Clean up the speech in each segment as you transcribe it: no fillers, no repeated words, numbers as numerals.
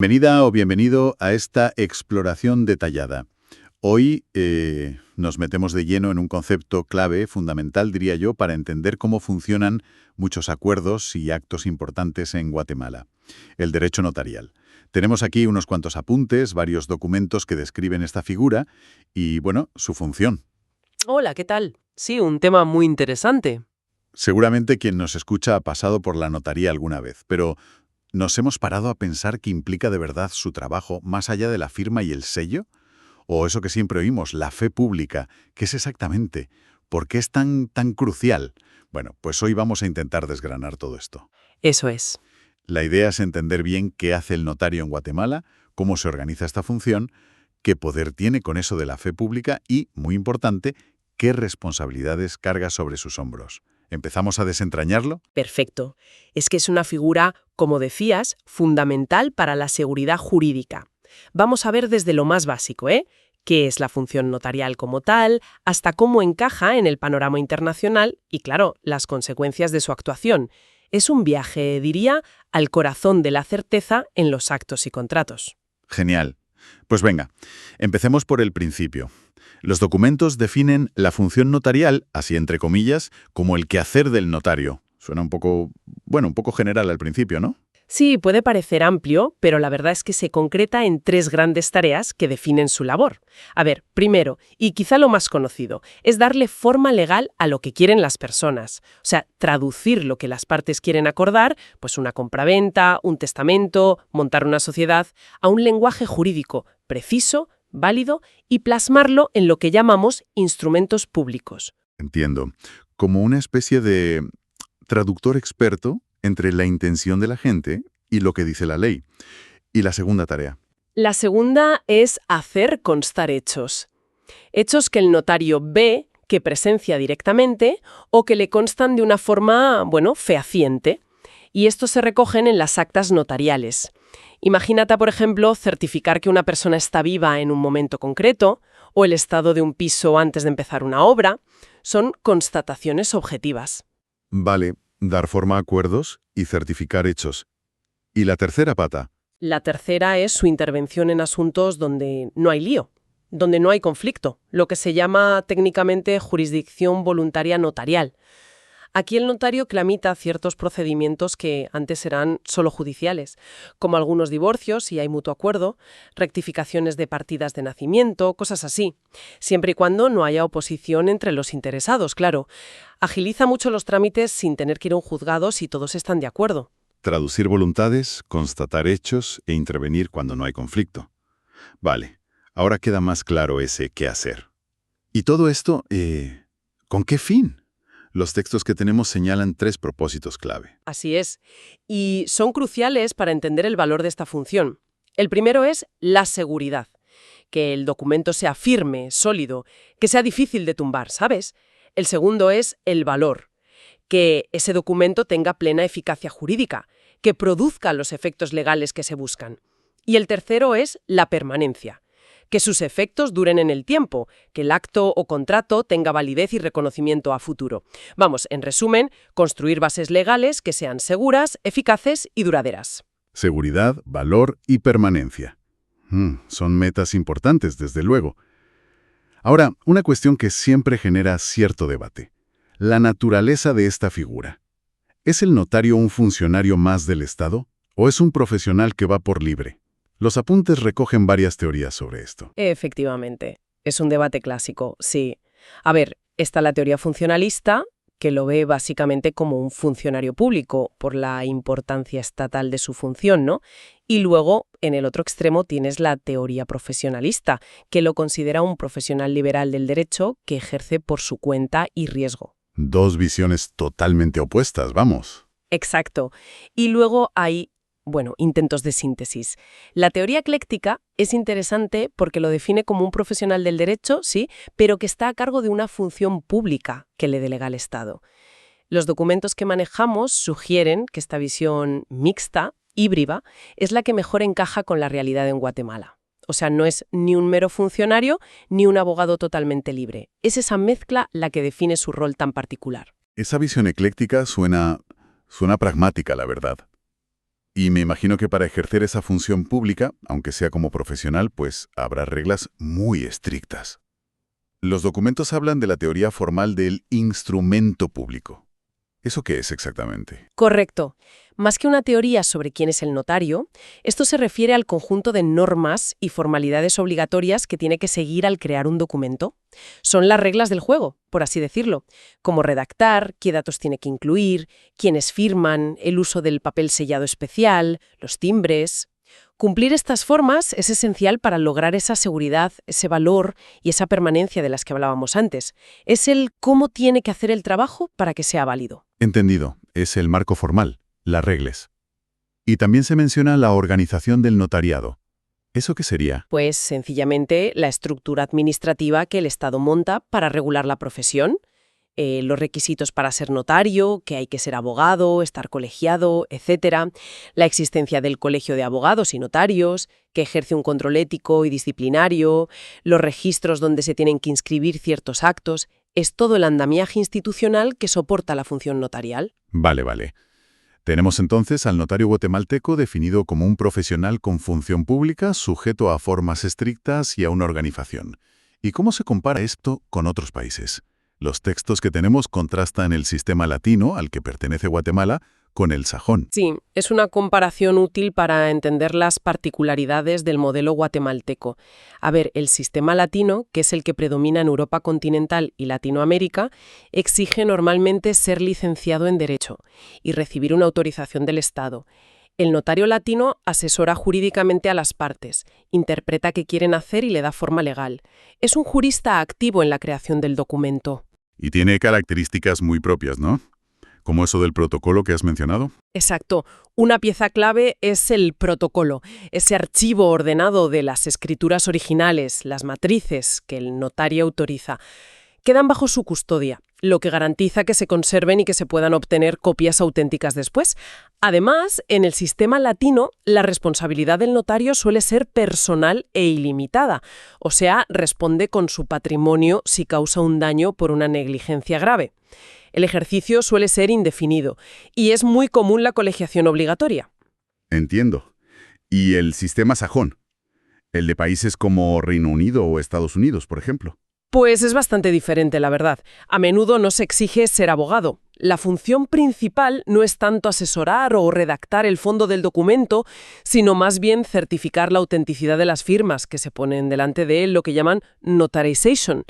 Bienvenida o bienvenido a esta exploración detallada. Hoy nos metemos de lleno en un concepto clave, fundamental, diría yo, para entender cómo funcionan muchos acuerdos y actos importantes en Guatemala: el derecho notarial. Tenemos aquí unos cuantos apuntes, varios documentos que describen esta figura y, bueno, su función. Hola, ¿qué tal? Sí, un tema muy interesante. Seguramente quien nos escucha ha pasado por la notaría alguna vez, pero ¿nos hemos parado a pensar qué implica de verdad su trabajo más allá de la firma y el sello? O eso que siempre oímos, la fe pública, ¿qué es exactamente? ¿Por qué es tan crucial? Bueno, pues hoy vamos a intentar desgranar todo esto. Eso es. La idea es entender bien qué hace el notario en Guatemala, cómo se organiza esta función, qué poder tiene con eso de la fe pública y, muy importante, qué responsabilidades carga sobre sus hombros. ¿Empezamos a desentrañarlo? Perfecto. Es que es una figura, como decías, fundamental para la seguridad jurídica. Vamos a ver desde lo más básico, ¿eh? ¿Qué es la función notarial como tal, hasta cómo encaja en el panorama internacional y, claro, las consecuencias de su actuación? Es un viaje, diría, al corazón de la certeza en los actos y contratos. Genial. Pues venga, empecemos por el principio. Los documentos definen la función notarial, así entre comillas, como el quehacer del notario. Suena un poco, un poco general al principio, ¿no? Sí, puede parecer amplio, pero la verdad es que se concreta en tres grandes tareas que definen su labor. A ver, primero, y quizá lo más conocido, es darle forma legal a lo que quieren las personas. O sea, traducir lo que las partes quieren acordar, pues una compraventa, un testamento, montar una sociedad, a un lenguaje jurídico preciso, válido y plasmarlo en lo que llamamos instrumentos públicos. Entiendo. Como una especie de traductor experto entre la intención de la gente y lo que dice la ley. Y la segunda tarea. La segunda es hacer constar hechos. Hechos que el notario ve, que presencia directamente o que le constan de una forma, fehaciente. Y estos se recogen en las actas notariales. Imagínate, por ejemplo, certificar que una persona está viva en un momento concreto o el estado de un piso antes de empezar una obra. Son constataciones objetivas. Vale, dar forma a acuerdos y certificar hechos. Y la tercera pata. La tercera es su intervención en asuntos donde no hay lío, donde no hay conflicto, lo que se llama técnicamente jurisdicción voluntaria notarial. Aquí el notario tramita ciertos procedimientos que antes eran solo judiciales, como algunos divorcios, si hay mutuo acuerdo, rectificaciones de partidas de nacimiento, cosas así, siempre y cuando no haya oposición entre los interesados, claro. Agiliza mucho los trámites sin tener que ir a un juzgado si todos están de acuerdo. Traducir voluntades, constatar hechos e intervenir cuando no hay conflicto. Vale, ahora queda más claro ese qué hacer. ¿Y todo esto, con qué fin? Los textos que tenemos señalan tres propósitos clave. Así es. Y son cruciales para entender el valor de esta función. El primero es la seguridad. Que el documento sea firme, sólido, que sea difícil de tumbar, ¿sabes? El segundo es el valor. Que ese documento tenga plena eficacia jurídica, que produzca los efectos legales que se buscan. Y el tercero es la permanencia. Que sus efectos duren en el tiempo, que el acto o contrato tenga validez y reconocimiento a futuro. Vamos, en resumen, construir bases legales que sean seguras, eficaces y duraderas. Seguridad, valor y permanencia. Son metas importantes, desde luego. Ahora, una cuestión que siempre genera cierto debate: la naturaleza de esta figura. ¿Es el notario un funcionario más del Estado o es un profesional que va por libre? Los apuntes recogen varias teorías sobre esto. Efectivamente, es un debate clásico, sí. A ver, está la teoría funcionalista, que lo ve básicamente como un funcionario público por la importancia estatal de su función, ¿no? Y luego, en el otro extremo, tienes la teoría profesionalista, que lo considera un profesional liberal del derecho que ejerce por su cuenta y riesgo. Dos visiones totalmente opuestas, vamos. Exacto. Y luego hay, intentos de síntesis. La teoría ecléctica es interesante porque lo define como un profesional del derecho, sí, pero que está a cargo de una función pública que le delega al Estado. Los documentos que manejamos sugieren que esta visión mixta, híbrida, es la que mejor encaja con la realidad en Guatemala. O sea, no es ni un mero funcionario ni un abogado totalmente libre. Es esa mezcla la que define su rol tan particular. Esa visión ecléctica suena pragmática, la verdad. Y me imagino que para ejercer esa función pública, aunque sea como profesional, pues habrá reglas muy estrictas. Los documentos hablan de la teoría formal del instrumento público. ¿Eso qué es exactamente? Correcto. Más que una teoría sobre quién es el notario, esto se refiere al conjunto de normas y formalidades obligatorias que tiene que seguir al crear un documento. Son las reglas del juego, por así decirlo, como redactar, qué datos tiene que incluir, quiénes firman, el uso del papel sellado especial, los timbres. Cumplir estas formas es esencial para lograr esa seguridad, ese valor y esa permanencia de las que hablábamos antes. Es el cómo tiene que hacer el trabajo para que sea válido. Entendido. Es el marco formal, las reglas. Y también se menciona la organización del notariado. ¿Eso qué sería? Pues sencillamente la estructura administrativa que el Estado monta para regular la profesión, los requisitos para ser notario, que hay que ser abogado, estar colegiado, etcétera, la existencia del colegio de abogados y notarios, que ejerce un control ético y disciplinario, los registros donde se tienen que inscribir ciertos actos. Es todo el andamiaje institucional que soporta la función notarial. Vale. Tenemos entonces al notario guatemalteco definido como un profesional con función pública sujeto a formas estrictas y a una organización. ¿Y cómo se compara esto con otros países? Los textos que tenemos contrastan el sistema latino al que pertenece Guatemala con el sajón. Sí, es una comparación útil para entender las particularidades del modelo guatemalteco. A ver, el sistema latino, que es el que predomina en Europa continental y Latinoamérica, exige normalmente ser licenciado en Derecho y recibir una autorización del Estado. El notario latino asesora jurídicamente a las partes, interpreta qué quieren hacer y le da forma legal. Es un jurista activo en la creación del documento. Y tiene características muy propias, ¿no? Como eso del protocolo que has mencionado. Exacto. Una pieza clave es el protocolo, ese archivo ordenado de las escrituras originales, las matrices que el notario autoriza. Quedan bajo su custodia, lo que garantiza que se conserven y que se puedan obtener copias auténticas después. Además, en el sistema latino, la responsabilidad del notario suele ser personal e ilimitada, o sea, responde con su patrimonio si causa un daño por una negligencia grave. El ejercicio suele ser indefinido y es muy común la colegiación obligatoria. Entiendo. ¿Y el sistema sajón? El de países como Reino Unido o Estados Unidos, por ejemplo. Pues es bastante diferente, la verdad. A menudo no se exige ser abogado. La función principal no es tanto asesorar o redactar el fondo del documento, sino más bien certificar la autenticidad de las firmas que se ponen delante de él, lo que llaman notarization.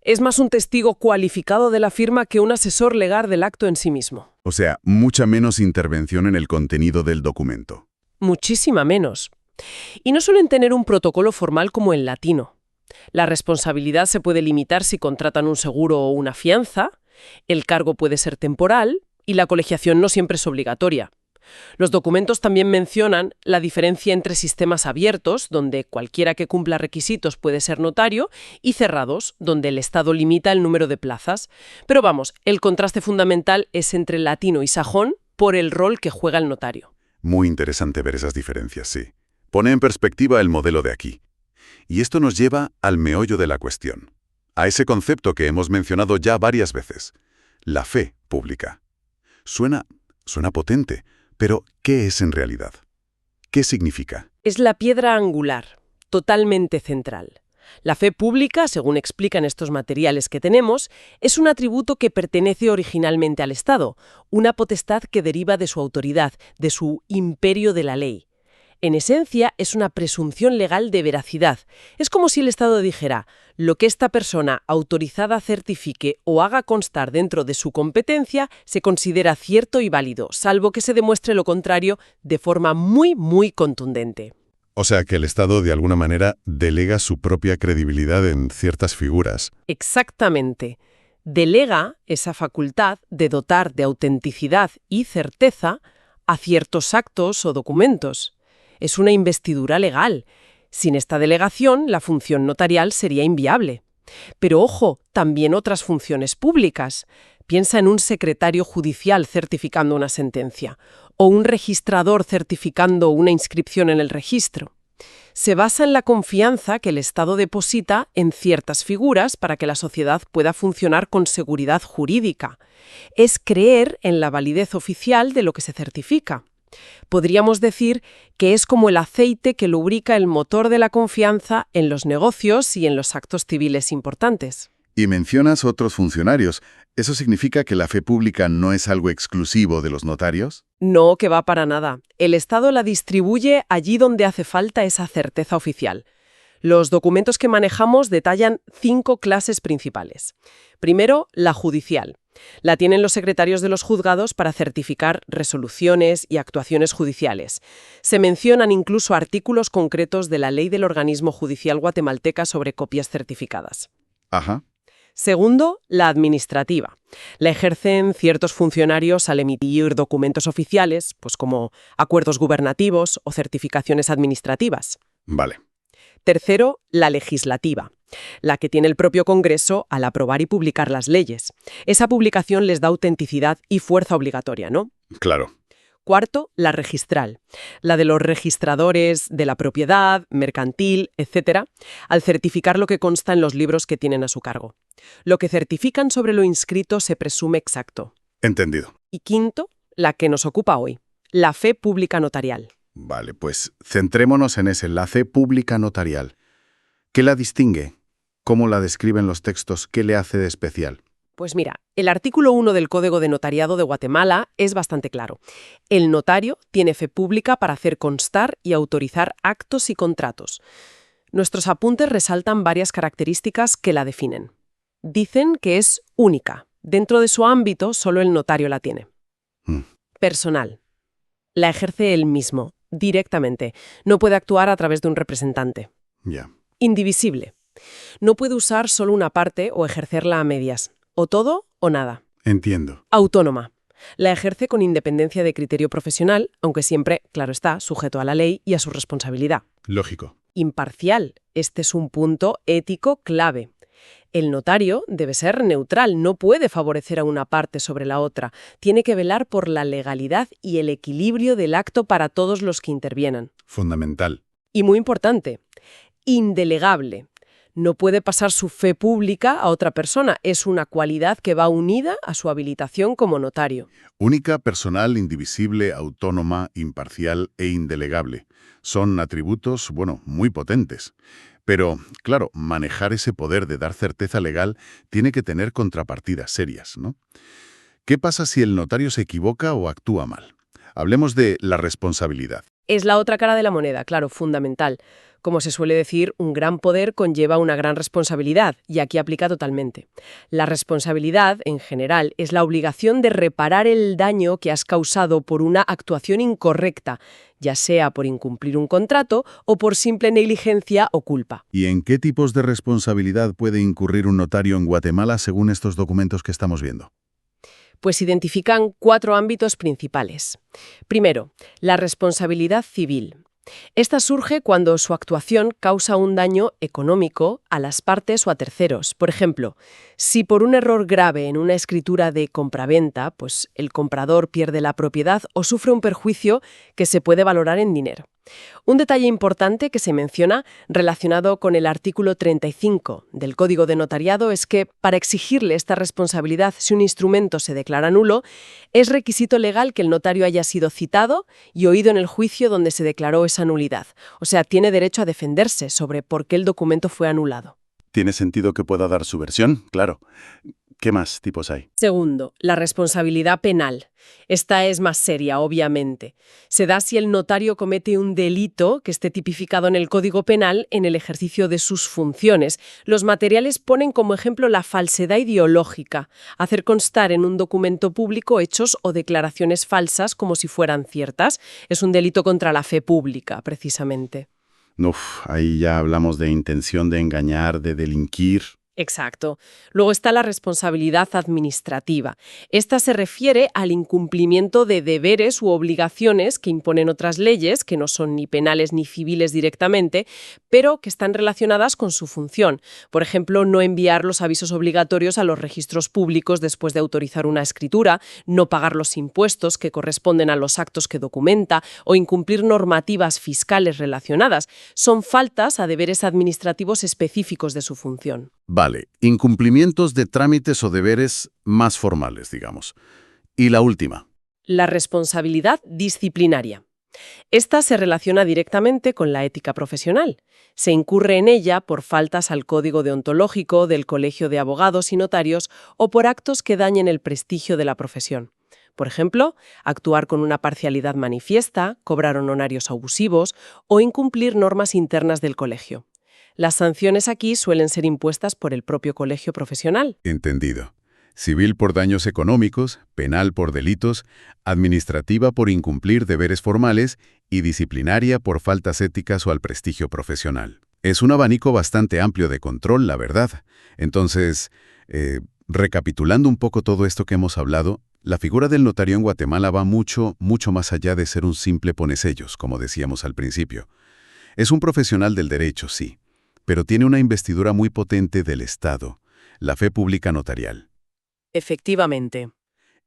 Es más un testigo cualificado de la firma que un asesor legal del acto en sí mismo. O sea, mucha menos intervención en el contenido del documento. Muchísima menos. Y no suelen tener un protocolo formal como el latino. La responsabilidad se puede limitar si contratan un seguro o una fianza, el cargo puede ser temporal y la colegiación no siempre es obligatoria. Los documentos también mencionan la diferencia entre sistemas abiertos, donde cualquiera que cumpla requisitos puede ser notario, y cerrados, donde el Estado limita el número de plazas. Pero vamos, el contraste fundamental es entre latino y sajón por el rol que juega el notario. Muy interesante ver esas diferencias, sí. Pone en perspectiva el modelo de aquí. Y esto nos lleva al meollo de la cuestión, a ese concepto que hemos mencionado ya varias veces, la fe pública. Suena potente, pero ¿qué es en realidad? ¿Qué significa? Es la piedra angular, totalmente central. La fe pública, según explican estos materiales que tenemos, es un atributo que pertenece originalmente al Estado, una potestad que deriva de su autoridad, de su imperio de la ley. En esencia, es una presunción legal de veracidad. Es como si el Estado dijera, lo que esta persona autorizada certifique o haga constar dentro de su competencia se considera cierto y válido, salvo que se demuestre lo contrario de forma muy, muy contundente. O sea que el Estado de alguna manera delega su propia credibilidad en ciertas figuras. Exactamente. Delega esa facultad de dotar de autenticidad y certeza a ciertos actos o documentos. Es una investidura legal. Sin esta delegación, la función notarial sería inviable. Pero ojo, también otras funciones públicas. Piensa en un secretario judicial certificando una sentencia o un registrador certificando una inscripción en el registro. Se basa en la confianza que el Estado deposita en ciertas figuras para que la sociedad pueda funcionar con seguridad jurídica. Es creer en la validez oficial de lo que se certifica. Podríamos decir que es como el aceite que lubrica el motor de la confianza en los negocios y en los actos civiles importantes. Y mencionas otros funcionarios. ¿Eso significa que la fe pública no es algo exclusivo de los notarios? No, que va para nada. El Estado la distribuye allí donde hace falta esa certeza oficial. Los documentos que manejamos detallan 5 clases principales. Primero, la judicial. La tienen los secretarios de los juzgados para certificar resoluciones y actuaciones judiciales. Se mencionan incluso artículos concretos de la ley del organismo judicial guatemalteca sobre copias certificadas. Ajá. Segundo, la administrativa. La ejercen ciertos funcionarios al emitir documentos oficiales, pues como acuerdos gubernativos o certificaciones administrativas. Vale. Tercero, la legislativa, la que tiene el propio Congreso al aprobar y publicar las leyes. Esa publicación les da autenticidad y fuerza obligatoria, ¿no? Claro. Cuarto, la registral, la de los registradores de la propiedad, mercantil, etc., al certificar lo que consta en los libros que tienen a su cargo. Lo que certifican sobre lo inscrito se presume exacto. Entendido. Y quinto, la que nos ocupa hoy, la fe pública notarial. Vale, pues centrémonos en ese, la fe pública notarial. ¿Qué la distingue? ¿Cómo la describen los textos? ¿Qué le hace de especial? Pues mira, el artículo 1 del Código de Notariado de Guatemala es bastante claro. El notario tiene fe pública para hacer constar y autorizar actos y contratos. Nuestros apuntes resaltan varias características que la definen. Dicen que es única. Dentro de su ámbito, solo el notario la tiene. Personal. La ejerce él mismo, directamente. No puede actuar a través de un representante. Ya. Indivisible. No puede usar solo una parte o ejercerla a medias. O todo o nada. Entiendo. Autónoma. La ejerce con independencia de criterio profesional, aunque siempre, claro está, sujeto a la ley y a su responsabilidad. Lógico. Imparcial. Este es un punto ético clave. El notario debe ser neutral, no puede favorecer a una parte sobre la otra. Tiene que velar por la legalidad y el equilibrio del acto para todos los que intervienan. Fundamental. Y muy importante, indelegable. No puede pasar su fe pública a otra persona. Es una cualidad que va unida a su habilitación como notario. Única, personal, indivisible, autónoma, imparcial e indelegable. Son atributos, muy potentes. Pero, claro, manejar ese poder de dar certeza legal tiene que tener contrapartidas serias, ¿no? ¿Qué pasa si el notario se equivoca o actúa mal? Hablemos de la responsabilidad. Es la otra cara de la moneda, claro, fundamental. Como se suele decir, un gran poder conlleva una gran responsabilidad, y aquí aplica totalmente. La responsabilidad, en general, es la obligación de reparar el daño que has causado por una actuación incorrecta, ya sea por incumplir un contrato o por simple negligencia o culpa. ¿Y en qué tipos de responsabilidad puede incurrir un notario en Guatemala según estos documentos que estamos viendo? Pues identifican 4 ámbitos principales. Primero, la responsabilidad civil. Esta surge cuando su actuación causa un daño económico a las partes o a terceros. Por ejemplo, si por un error grave en una escritura de compraventa, pues el comprador pierde la propiedad o sufre un perjuicio que se puede valorar en dinero. Un detalle importante que se menciona relacionado con el artículo 35 del Código de Notariado es que para exigirle esta responsabilidad si un instrumento se declara nulo, es requisito legal que el notario haya sido citado y oído en el juicio donde se declaró esa nulidad. O sea, tiene derecho a defenderse sobre por qué el documento fue anulado. ¿Tiene sentido que pueda dar su versión? Claro. ¿Qué más tipos hay? Segundo, la responsabilidad penal. Esta es más seria, obviamente. Se da si el notario comete un delito que esté tipificado en el Código Penal en el ejercicio de sus funciones. Los materiales ponen como ejemplo la falsedad ideológica, hacer constar en un documento público hechos o declaraciones falsas como si fueran ciertas. Es un delito contra la fe pública, precisamente. Ahí ya hablamos de intención de engañar, de delinquir. Exacto. Luego está la responsabilidad administrativa. Esta se refiere al incumplimiento de deberes u obligaciones que imponen otras leyes, que no son ni penales ni civiles directamente, pero que están relacionadas con su función. Por ejemplo, no enviar los avisos obligatorios a los registros públicos después de autorizar una escritura, no pagar los impuestos que corresponden a los actos que documenta o incumplir normativas fiscales relacionadas. Son faltas a deberes administrativos específicos de su función. Vale, incumplimientos de trámites o deberes más formales, digamos. Y la última. La responsabilidad disciplinaria. Esta se relaciona directamente con la ética profesional. Se incurre en ella por faltas al código deontológico del Colegio de Abogados y Notarios o por actos que dañen el prestigio de la profesión. Por ejemplo, actuar con una parcialidad manifiesta, cobrar honorarios abusivos o incumplir normas internas del colegio. Las sanciones aquí suelen ser impuestas por el propio colegio profesional. Entendido. Civil por daños económicos, penal por delitos, administrativa por incumplir deberes formales y disciplinaria por faltas éticas o al prestigio profesional. Es un abanico bastante amplio de control, la verdad. Entonces, recapitulando un poco todo esto que hemos hablado, la figura del notario en Guatemala va mucho más allá de ser un simple ponesellos, como decíamos al principio. Es un profesional del derecho, sí, pero tiene una investidura muy potente del Estado, la fe pública notarial. Efectivamente.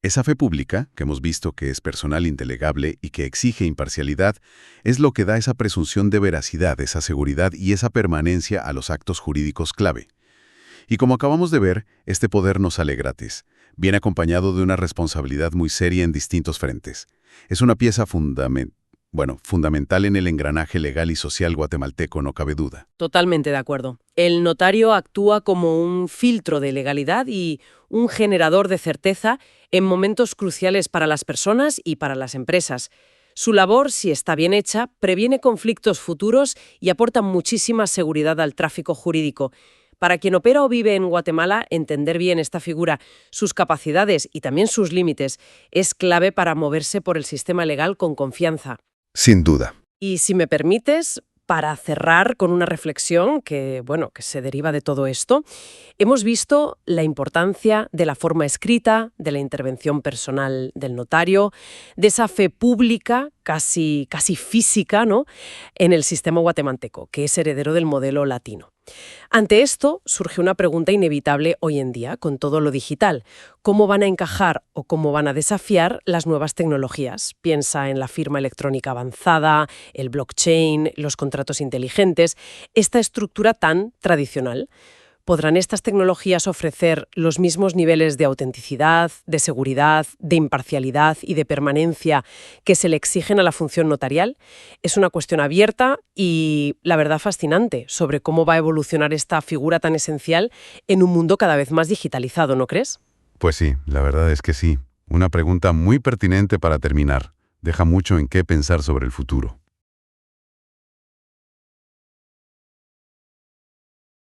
Esa fe pública, que hemos visto que es personal indelegable y que exige imparcialidad, es lo que da esa presunción de veracidad, esa seguridad y esa permanencia a los actos jurídicos clave. Y como acabamos de ver, este poder no sale gratis. Viene acompañado de una responsabilidad muy seria en distintos frentes. Es una pieza fundamental en el engranaje legal y social guatemalteco, no cabe duda. Totalmente de acuerdo. El notario actúa como un filtro de legalidad y un generador de certeza en momentos cruciales para las personas y para las empresas. Su labor, si está bien hecha, previene conflictos futuros y aporta muchísima seguridad al tráfico jurídico. Para quien opera o vive en Guatemala, entender bien esta figura, sus capacidades y también sus límites, es clave para moverse por el sistema legal con confianza. Sin duda. Y si me permites, para cerrar con una reflexión que se deriva de todo esto, hemos visto la importancia de la forma escrita, de la intervención personal del notario, de esa fe pública, casi física, ¿no?, en el sistema guatemalteco, que es heredero del modelo latino. Ante esto, surge una pregunta inevitable hoy en día, con todo lo digital. ¿Cómo van a encajar o cómo van a desafiar las nuevas tecnologías? Piensa en la firma electrónica avanzada, el blockchain, los contratos inteligentes, esta estructura tan tradicional. ¿Podrán estas tecnologías ofrecer los mismos niveles de autenticidad, de seguridad, de imparcialidad y de permanencia que se le exigen a la función notarial? Es una cuestión abierta y, la verdad, fascinante sobre cómo va a evolucionar esta figura tan esencial en un mundo cada vez más digitalizado, ¿no crees? Pues sí, la verdad es que sí. Una pregunta muy pertinente para terminar. Deja mucho en qué pensar sobre el futuro.